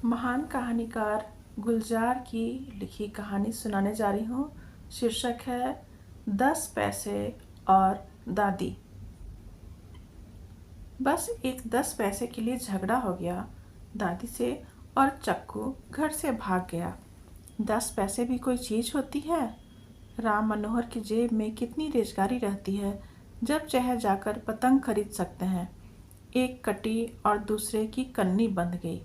महान कहानीकार गुलजार की लिखी कहानी सुनाने जा रही हूँ। शीर्षक है 10 पैसे और दादी। बस एक 10 पैसे के लिए झगड़ा हो गया दादी से और चक्कू घर से भाग गया। 10 पैसे भी कोई चीज़ होती है? राम मनोहर की जेब में कितनी रेजगारी रहती है, जब चाहे जाकर पतंग खरीद सकते हैं। एक कटी और दूसरे की कन्नी बंध गई।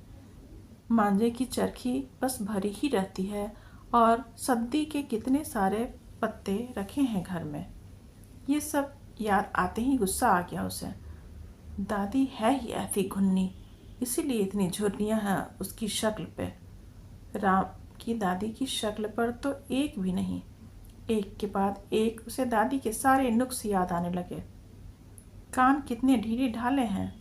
मांझे की चरखी बस भरी ही रहती है और सब्जी के कितने सारे पत्ते रखे हैं घर में। ये सब याद आते ही गुस्सा आ गया उसे। दादी है ही ऐसी घुन्नी, इसीलिए इतनी झुर्रियाँ हैं उसकी शक्ल पे। राम की दादी की शक्ल पर तो एक भी नहीं। एक के बाद एक उसे दादी के सारे नुक्स याद आने लगे। कान कितने ढीले ढाले हैं,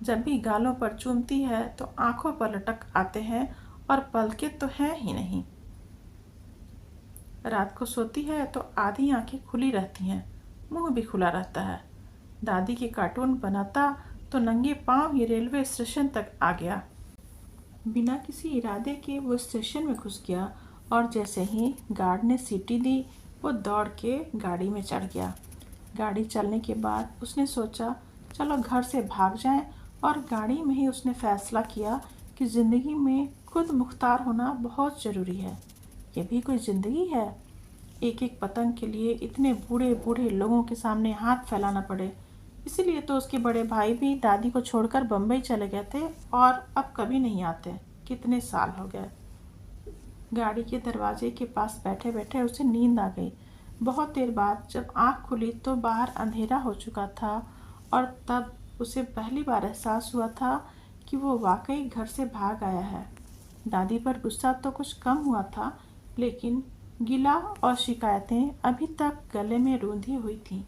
जब भी गालों पर चूमती है तो आंखों पर लटक आते हैं और पलकें तो हैं ही नहीं। रात को सोती है तो आधी आंखें खुली रहती हैं, मुंह भी खुला रहता है। दादी के कार्टून बनाता तो नंगे पांव ही रेलवे स्टेशन तक आ गया। बिना किसी इरादे के वो स्टेशन में घुस गया और जैसे ही गार्ड ने सीटी दी वो दौड़ के गाड़ी में चढ़ गया। गाड़ी चलने के बाद उसने सोचा चलो घर से भाग जाएं, और गाड़ी में ही उसने फैसला किया कि ज़िंदगी में खुद मुख्तार होना बहुत ज़रूरी है। ये भी कोई ज़िंदगी है? एक एक पतंग के लिए इतने बूढ़े बूढ़े लोगों के सामने हाथ फैलाना पड़े। इसीलिए तो उसके बड़े भाई भी दादी को छोड़कर बम्बई चले गए थे और अब कभी नहीं आते। कितने साल हो गए। गाड़ी के दरवाजे के पास बैठे बैठे उसे नींद आ गई। बहुत देर बाद जब आँख खुली तो बाहर अंधेरा हो चुका था और तब उसे पहली बार एहसास हुआ था कि वो वाकई घर से भाग आया है। दादी पर गुस्सा तो कुछ कम हुआ था, लेकिन गिला और शिकायतें अभी तक गले में रूंधी हुई थीं।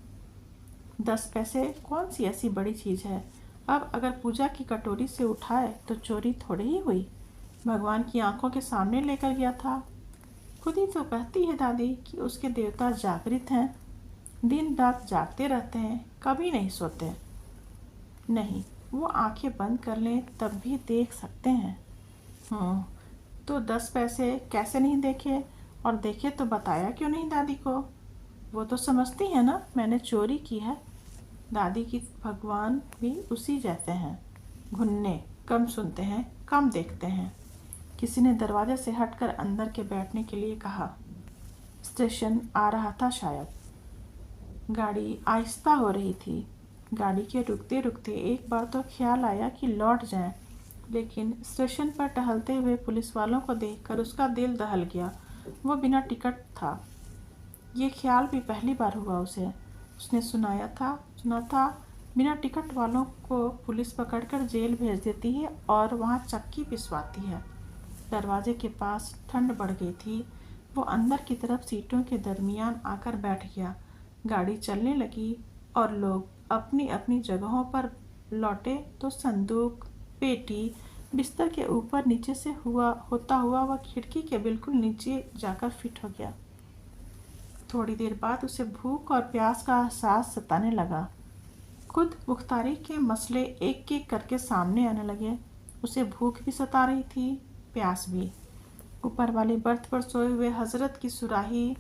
10 पैसे कौन सी ऐसी बड़ी चीज़ है? अब अगर पूजा की कटोरी से उठाए तो चोरी थोड़ी ही हुई। भगवान की आंखों के सामने लेकर गया था। खुद ही तो कहती है दादी कि उसके देवता जागृत हैं, दिन रात जागते रहते हैं, कभी नहीं सोते। नहीं, वो आंखें बंद कर लें तब भी देख सकते हैं। तो 10 पैसे कैसे नहीं देखे? और देखे तो बताया क्यों नहीं दादी को? वो तो समझती है ना मैंने चोरी की है। दादी की भगवान भी उसी जैसे हैं, घुन्ने, कम सुनते हैं, कम देखते हैं। किसी ने दरवाजे से हटकर अंदर के बैठने के लिए कहा। स्टेशन आ रहा था शायद। गाड़ी आहिस्ता हो रही थी। गाड़ी के रुकते रुकते एक बार तो ख्याल आया कि लौट जाएं, लेकिन स्टेशन पर टहलते हुए पुलिस वालों को देखकर उसका दिल दहल गया। वो बिना टिकट था। ये ख्याल भी पहली बार हुआ उसे। उसने सुना था बिना टिकट वालों को पुलिस पकड़कर जेल भेज देती है और वहाँ चक्की पिसवाती है। दरवाजे के पास ठंड बढ़ गई थी। वो अंदर की तरफ सीटों के दरमियान आकर बैठ गया। गाड़ी चलने लगी और लोग अपनी अपनी जगहों पर लौटे तो संदूक, पेटी बिस्तर के ऊपर नीचे से होता हुआ वह खिड़की के बिल्कुल नीचे जाकर फिट हो गया। थोड़ी देर बाद उसे भूख और प्यास का एहसास सताने लगा। खुद मुख्तारी के मसले एक एक करके सामने आने लगे। उसे भूख भी सता रही थी, प्यास भी। ऊपर वाले बर्थ पर सोए हुए हजरत की सुराही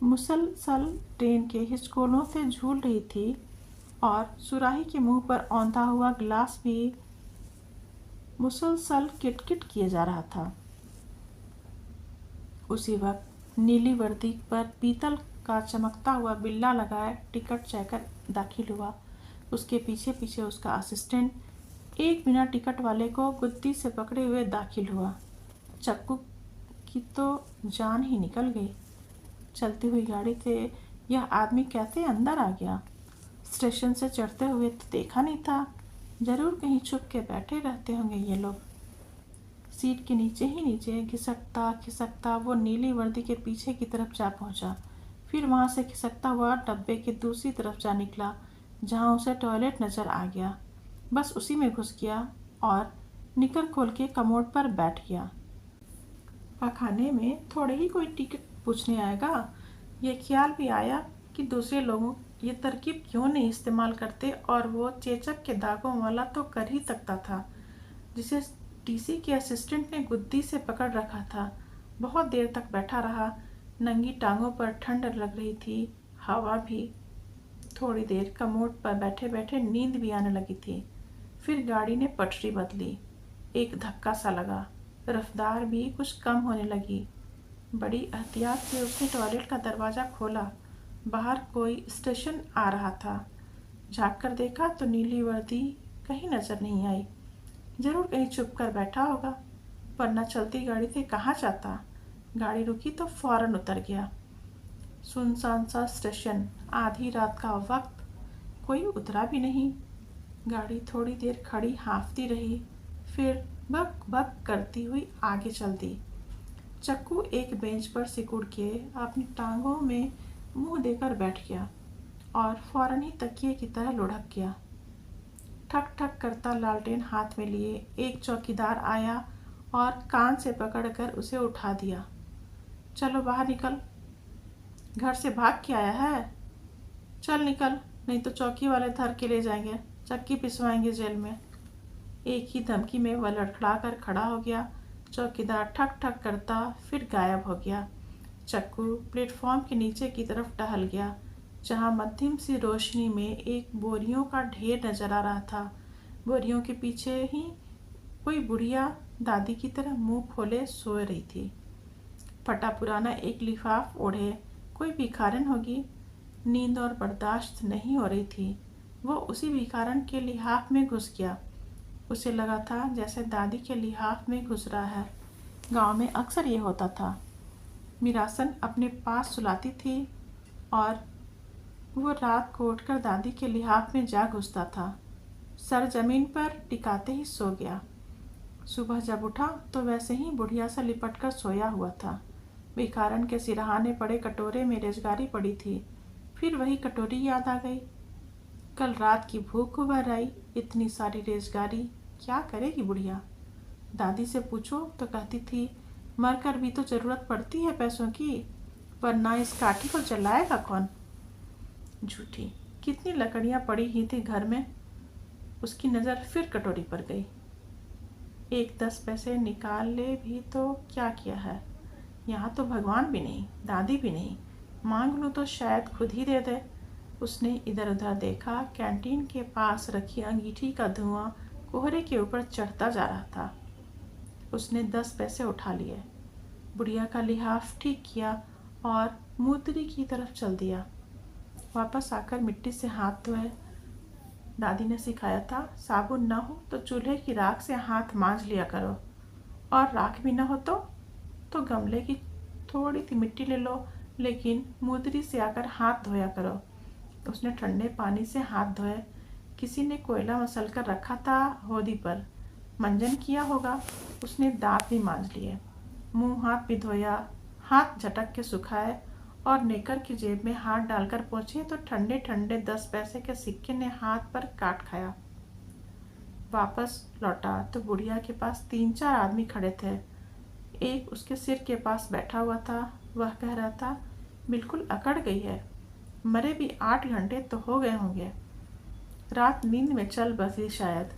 मुसलसल ट्रेन के हिचकोलों से झूल रही थी और सुराही के मुंह पर औंधा हुआ गिलास भी मुसलसल किटकिट किए जा रहा था। उसी वक्त नीली वर्दी पर पीतल का चमकता हुआ बिल्ला लगाए टिकट चेकर दाखिल हुआ। उसके पीछे पीछे उसका असिस्टेंट एक बिना टिकट वाले को गुद्दी से पकड़े हुए दाखिल हुआ। चक्कू की तो जान ही निकल गई। चलती हुई गाड़ी से यह आदमी कैसे अंदर आ गया? स्टेशन से चढ़ते हुए तो देखा नहीं था। जरूर कहीं छुप के बैठे रहते होंगे ये लोग। सीट के नीचे ही नीचे खिसकता खिसकता वो नीली वर्दी के पीछे की तरफ जा पहुंचा। फिर वहां से खिसकता हुआ डब्बे के दूसरी तरफ जा निकला, जहां उसे टॉयलेट नजर आ गया। बस उसी में घुस गया और निकर खोल के कमोड पर बैठ गया। पखाने में थोड़े ही कोई टिकट पूछने आएगा। ये ख्याल भी आया कि दूसरे लोगों ये तरकीब क्यों नहीं इस्तेमाल करते, और वो चेचक के दागों वाला तो कर ही सकता था, जिसे टीसी के असिस्टेंट ने गुद्दी से पकड़ रखा था। बहुत देर तक बैठा रहा। नंगी टांगों पर ठंड लग रही थी, हवा भी। थोड़ी देर कमोड पर बैठे बैठे नींद भी आने लगी थी। फिर गाड़ी ने पटरी बदली। एक धक्का सा लगा। रफ्तार भी कुछ कम होने लगी। बड़ी एहतियात से उसने टॉयलेट का दरवाज़ा खोला। बाहर कोई स्टेशन आ रहा था। झाँक कर देखा तो नीली वर्दी कहीं नजर नहीं आई। जरूर कहीं चुप कर बैठा होगा, वरना चलती गाड़ी से कहाँ जाता। गाड़ी रुकी तो फौरन उतर गया। सुनसान सा स्टेशन, आधी रात का वक्त, कोई उतरा भी नहीं। गाड़ी थोड़ी देर खड़ी हाँफती रही, फिर बक बक करती हुई आगे चल दी। चक्कू एक बेंच पर सिकुड़ के अपनी टांगों में मुंह देकर बैठ गया और फौरन ही तकिए की तरह लुढ़क गया। ठक ठक करता लालटेन हाथ में लिए एक चौकीदार आया और कान से पकड़कर उसे उठा दिया। चलो बाहर निकल, घर से भाग के आया है। चल निकल, नहीं तो चौकी वाले धर के ले जाएंगे, चक्की पिसवाएंगे जेल में। एक ही धमकी में वह लड़खड़ा कर खड़ा हो गया। चौकीदार ठक ठक करता फिर गायब हो गया। चक्कू प्लेटफॉर्म के नीचे की तरफ टहल गया, जहाँ मध्यम सी रोशनी में एक बोरियों का ढेर नजर आ रहा था। बोरियों के पीछे ही कोई बुढ़िया दादी की तरह मुंह खोले सो रही थी। फटा पुराना एक लिफाफ ओढ़े कोई भिखारन होगी। नींद और बर्दाश्त नहीं हो रही थी। वो उसी भिखारन के लिहाफ में घुस गया। उसे लगा था जैसे दादी के लिहाफ में घुस रहा है। गांव में अक्सर ये होता था। मिरासन अपने पास सुलाती थी और वो रात को उठकर दादी के लिहाफ में जा घुसता था। सर जमीन पर टिकाते ही सो गया। सुबह जब उठा तो वैसे ही बुढ़िया सा लिपट कर सोया हुआ था। भिखारन के सिरहाने पड़े कटोरे में रेजगारी पड़ी थी। फिर वही कटोरी याद आ गई। कल रात की भूख उबर आई। इतनी सारी रेजगारी क्या करेगी बुढ़िया। दादी से पूछो तो कहती थी, मरकर भी तो जरूरत पड़ती है पैसों की, वरना इस काठी को जलाएगा कौन। झूठी। कितनी लकड़ियां पड़ी ही थी घर में। उसकी नज़र फिर कटोरी पर गई। एक 10 पैसे निकाल ले भी तो क्या किया है। यहाँ तो भगवान भी नहीं, दादी भी नहीं। मांग लूँ तो शायद खुद ही दे दे। उसने इधर उधर देखा। कैंटीन के पास रखी अंगीठी का धुआं कोहरे के ऊपर चढ़ता जा रहा था। उसने 10 पैसे उठा लिए, बुढ़िया का लिहाफ ठीक किया और मूतरी की तरफ चल दिया। वापस आकर मिट्टी से हाथ धोए। दादी ने सिखाया था, साबुन न हो तो चूल्हे की राख से हाथ मांज लिया करो, और राख भी न हो तो गमले की थोड़ी सी मिट्टी ले लो, लेकिन मूतरी से आकर हाथ धोया करो। उसने ठंडे पानी से हाथ धोए। किसी ने कोयला मसल कर रखा था होदी पर, मंजन किया होगा। उसने दांत भी मांज लिए, मुंह हाथ भी धोया। हाथ झटक के सुखाए और नेकर की जेब में हाथ डालकर पहुंचे तो ठंडे ठंडे 10 पैसे के सिक्के ने हाथ पर काट खाया। वापस लौटा तो बुढ़िया के पास 3-4 आदमी खड़े थे। एक उसके सिर के पास बैठा हुआ था। वह कह रहा था, बिल्कुल अकड़ गई है, मरे भी 8 घंटे तो हो गए होंगे, रात नींद में चल बसी शायद।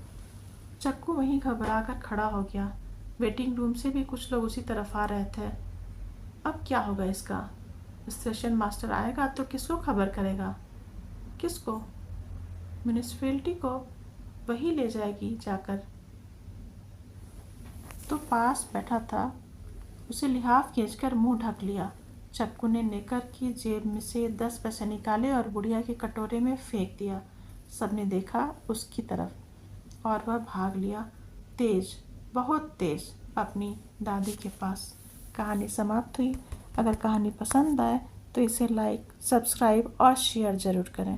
चक्कू वहीं घबरा कर खड़ा हो गया। वेटिंग रूम से भी कुछ लोग उसी तरफ आ रहे थे। अब क्या होगा इसका। स्टेशन मास्टर आएगा तो किसको खबर करेगा। किसको। म्यूनिसिपैलिटी को। वही ले जाएगी जाकर। तो पास बैठा था। उसे लिहाफ खींचकर मुंह ढक लिया। चक्कू ने नेकर की जेब में से 10 पैसे निकाले और बुढ़िया के कटोरे में फेंक दिया। सबने देखा उसकी तरफ और वह भाग लिया, तेज, बहुत तेज, अपनी दादी के पास। कहानी समाप्त हुई। अगर कहानी पसंद आए तो इसे लाइक, सब्सक्राइब और शेयर ज़रूर करें।